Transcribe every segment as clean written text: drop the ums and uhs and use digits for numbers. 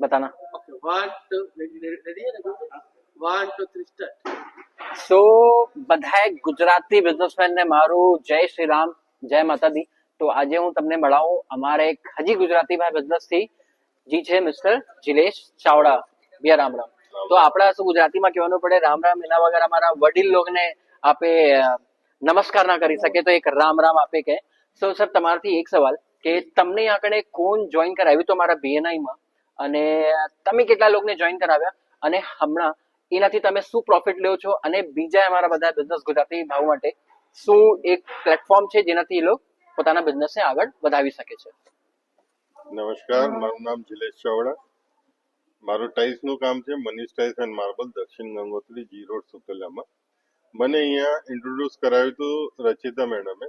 बताना। Okay, 1, 2, ready? 1, 2, 3, start. સો બધાએ ગુજરાતી બિઝનેસમેનને મારું જય શ્રી રામ, જય માતાજી. તો આજે હું તમને મળાવું અમારે એક હજી ગુજરાતી ભાઈ બિઝનેસ થી જી છે મિસ્ટર જિલેશ ચાવડા. ભૈયા રામ રામ. તો આપણે શું ગુજરાતીમાં કહેવાનું પડે રામ રામ, એના વગર અમારા વડીલ લોકોને આપે નમસ્કાર ના કરી શકે, તો એક રામ રામ આપે કે. સો સર તમારાથી એક સવાલ કે તમને આગળ કોણ જોઈન કરાવ્યું તો મારા BNI માં, અને તમે કેટલા લોકોને જોઈન કરાવ્યા, અને હમણાં એનાથી તમે શું પ્રોફિટ લ્યો છો, અને બીજા અમારા બધા બિઝનેસ ગુજરાતી ભાવ માટે શું એક પ્લેટફોર્મ છે જેનાથી એ લોકો પોતાના બિઝનેસને આગળ વધાવી શકે છે. નમસ્કાર, મારું નામ જિલેશ ચાવડા. મારું ટાઇલ્સનું કામ છે મનીષ ટાઇલ્સ એન્ડ માર્બલ, દક્ષિણ ગંગોત્રી, જી રોડ, સુપેલામાં. મને અહીંયા ઇન્ટ્રોડ્યુસ કરાવ્યું હતું રચિતા મેડમે,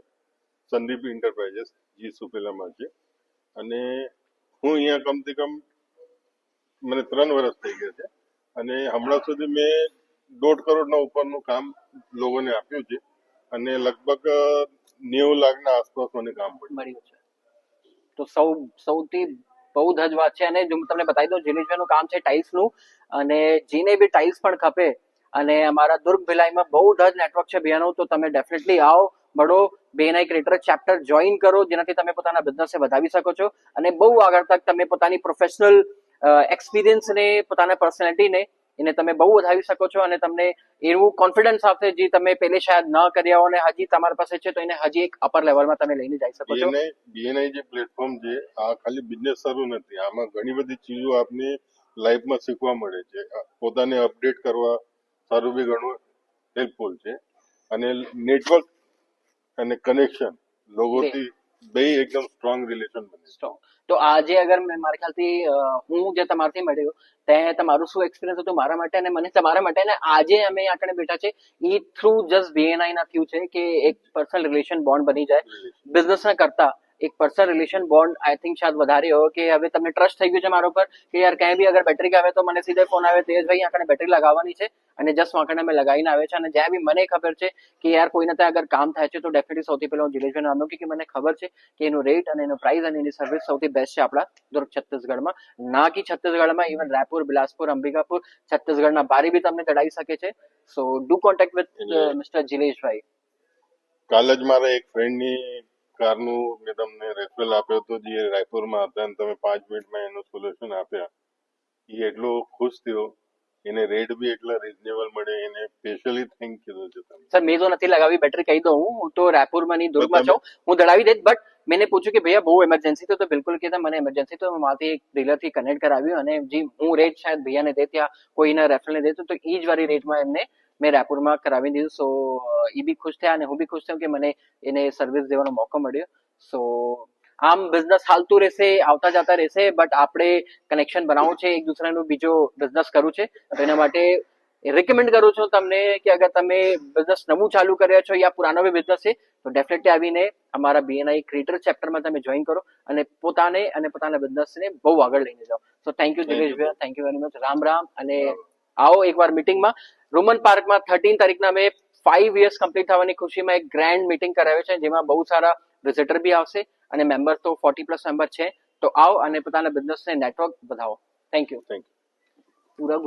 સંદીપ એન્ટરપ્રાઇઝીસ જી સુપેલામાં છે. અને હું અહીંયા કમથી કમ મને 3 વર્ષ થઈ ગયા છે, અને હમણાં સુધી મેં 1.5 કરોડના ઉપરનું કામ લોકોને આપ્યું છે, અને લગભગ 90 લાખના આસપાસ મને કામ મળ્યું છે. તો સૌથી બહુ જ વાત છે. અને જો તમને બતાવી દઉં, જિલેશભાઈનું કામ છે ટાઇલ્સનું, અને જેને બી ટાઇલ્સ પણ ખપે, અને અમારા દુર્ગ ભિલાઈમાં બહુ જ નેટવર્ક છે ભૈયાનું, તો તમે ડેફિનેટલી આવો, મળો, BNI ક્રિએટર ચેપ્ટર જોઈન કરો, જેનાથી તમે પોતાના બિઝનેસને વધાવી શકો છો, અને બહુ આગળ તક તમે પોતાની પ્રોફેશનલ એક્સપિરિયન્સને, પોતાના પર્સનાલિટીને એને તમે બહુ વધાવી શકો છો, અને તમને એવું કોન્ફિડન્સ સાથે જે તમે પહેલે શાયદ ન કર્યા હો, અને હજી તમારી પાસે છે તો એને હજી એક અપર લેવલમાં તમે લઈને જઈ શકો છો. BNI જે પ્લેટફોર્મ છે, આ ખાલી બિઝનેસ સારું નથી, આમાં ઘણી બધી ચીજો આપને લાઈફમાં શીખવા મળે છે. પોતાને અપડેટ કરવા સારું બી ઘણું હેલ્પફુલ છે, અને નેટવર્ક અને કનેક્શન લોકોથી બે એકદમ સ્ટ્રોંગ રિલેશન બને. તો આજે અગર મારા ખ્યાલથી હું જે તમારાથી મળ્યો, તે તમારું શું એક્સપિરિયન્સ હતું મારા માટે અને મને તમારા માટે, અને આજે અમે આગળ બેઠા છે એ થ્રુ જસ્ટ BNI ના થયું છે કે એક પર્સનલ રિલેશન બોન્ડ બની જાય બિઝનેસ ના કરતા. એક personal relation bond I think શાયદ વધારે હોય કે હવે તમને ટ્રસ્ટ થઈ ગયું છે મારા ઉપર કે યાર ક્યાંય બી અગર બેટરી આવે તો મને સીધે ફોન આવે, તેજભાઈ આગળ બેટરી લગાવવાની છે, અને જસ્ટ આગળ અમે લગાવીને આવે છે. અને જ્યાં બી મને ખબર છે કે યાર કોઈને ત્યાં અગર કામ થાય છે તો ડેફિનેટલી સૌથી પહેલા હું જિલેશભાઈ નામનો, કે મને ખબર છે કે એનું રેટ અને એનું પ્રાઇસ અને એની સર્વિસ સૌથી બેસ્ટ છે આપણા દુર્ગ છત્તીસગઢમાં. ના કે છત્તીસગઢમાં, ઇવન રાયપુર, બિલાસપુર, અંબિકાપુર, છત્તીસગઢના બારી બી તમને ચડાવી શકે છે. So do contact with mister Jileshbhai. કાલે જ મારા એક ફ્રેન્ડની કારનું મેં તમને રેફરલ આપ્યો હતો, જે રાયપુરમાં હતા, અને તમે 5 મિનિટમાં એનું સોલ્યુશન આપ્યા. એ એટલો ખુશ થયો, એને રેટ બી એટલા રીઝનેબલ મળે, એને સ્પેશિયલી થેન્ક કીધું છે તમે. સર મેં તો નથી લગાવી બેટરી, કહી દઉં હું તો રાયપુરમાં ની દુર્ગમાં છું, હું દડાવી દે, બટ मैंने पूछा कि भैया बहुत इमरजेंसी तो बिल्कुल कहता मैंने इमरजेंसी तो मारती एक डीलर થી કનેક્ટ કરાવ્યું, અને જે હું રેટ શાયદ ભૈયાને દે ત્યાં કોઈના રેફરલ ને દેતો તો એ જ વાળી રેટમાં એમને મેં રાયપુરમાં કરાવી દીધું. સો એ બી ખુશ થયા અને હું બી ખુશ થયો કે મને એને સર્વિસ દેવાનો મોકો મળ્યો. સો આમ બિઝનેસ હાલતું રહેશે, આવતા જતા રહેશે, બટ આપણે કનેક્શન બનાવવું છે, એક દુસરાનું બીજો બિઝનેસ કરવું છે. તો એના માટે રિકમેન્ડ કરું છું તમને કે અગર તમે બિઝનેસ નવું ચાલુ કર્યા છો યા પુરાનો બી બિઝનેસ છે તો ડેફિનેટલી આવીને અમારા BNI ક્રિએટર ચેપ્ટરમાં તમે જોઈન કરો અને પોતાને અને પોતાના બિઝનેસને બહુ આગળ લઈને જાઓ. So thank you Jileshbhai, thank you very much. Ram Ram. અને આવો એકવાર મીટિંગમાં રોમન પાર્કમાં 13 તારીખના મેં 5 years કમ્પ્લીટ થવાની ખુશીમાં એક ગ્રેન્ડ મીટિંગ કરાવ્યો છે, જેમાં બહુ સારા વિઝિટર બી આવશે અને મેમ્બર તો 40+ મેમ્બર છે. તો આવો અને પોતાના બિઝનેસને નેટવર્ક વધાવો. Thank you. પૂરા